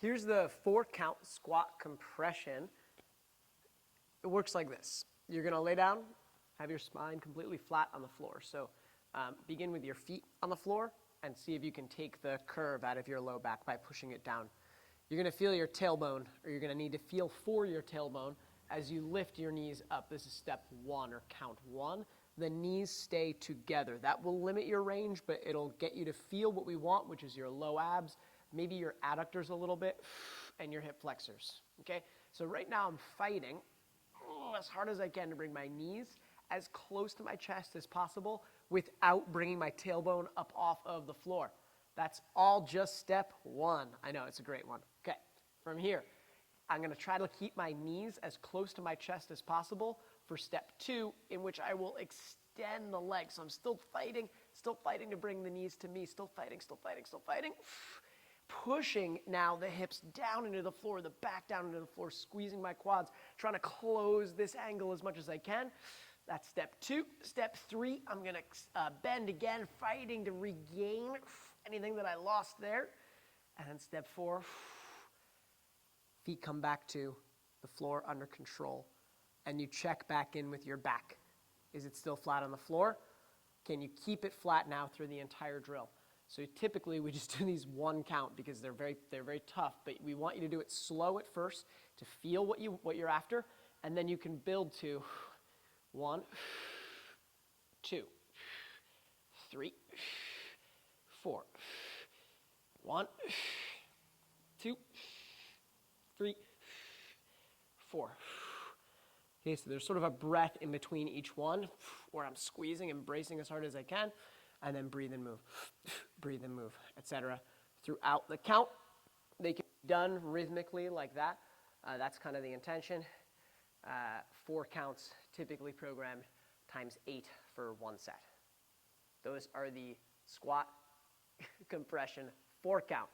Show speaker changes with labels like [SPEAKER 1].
[SPEAKER 1] Here's the 4-count squat compression. It works like this. You're going to lay down, have your spine completely flat on the floor. So begin with your feet on the floor and see if you can take the curve out of your low back by pushing it down. You're going to feel your tailbone, or you're going to need to feel for your tailbone as you lift your knees up. This is step 1, or count 1. The knees stay together. That will limit your range, but it'll get you to feel what we want, which is your low abs, maybe your adductors a little bit, and your hip flexors, okay? So right now I'm fighting as hard as I can to bring my knees as close to my chest as possible without bringing my tailbone up off of the floor. That's all just step 1. I know, it's a great one. Okay, from here, I'm gonna try to keep my knees as close to my chest as possible for step 2, in which I will extend the legs. So I'm still fighting to bring the knees to me, still fighting. Pushing now the hips down into the floor, the back down into the floor, squeezing my quads, trying to close this angle as much as I can. That's step 2. Step 3, I'm gonna bend again, fighting to regain anything that I lost there. And then step 4, feet come back to the floor under control. And you check back in with your back. Is it still flat on the floor? Can you keep it flat now through the entire drill? So typically we just do these 1 count because they're very tough, but we want you to do it slow at first to feel what you're after, and then you can build to 1, 2, 3, 4. 1, 2, 3, 4. Okay, so there's sort of a breath in between each one where I'm squeezing and bracing as hard as I can, and then breathe and move, etc. Throughout the count. They can be done rhythmically like that. That's kind of the intention. 4 counts, typically programmed, times 8 for 1 set. Those are the squat compression 4 count.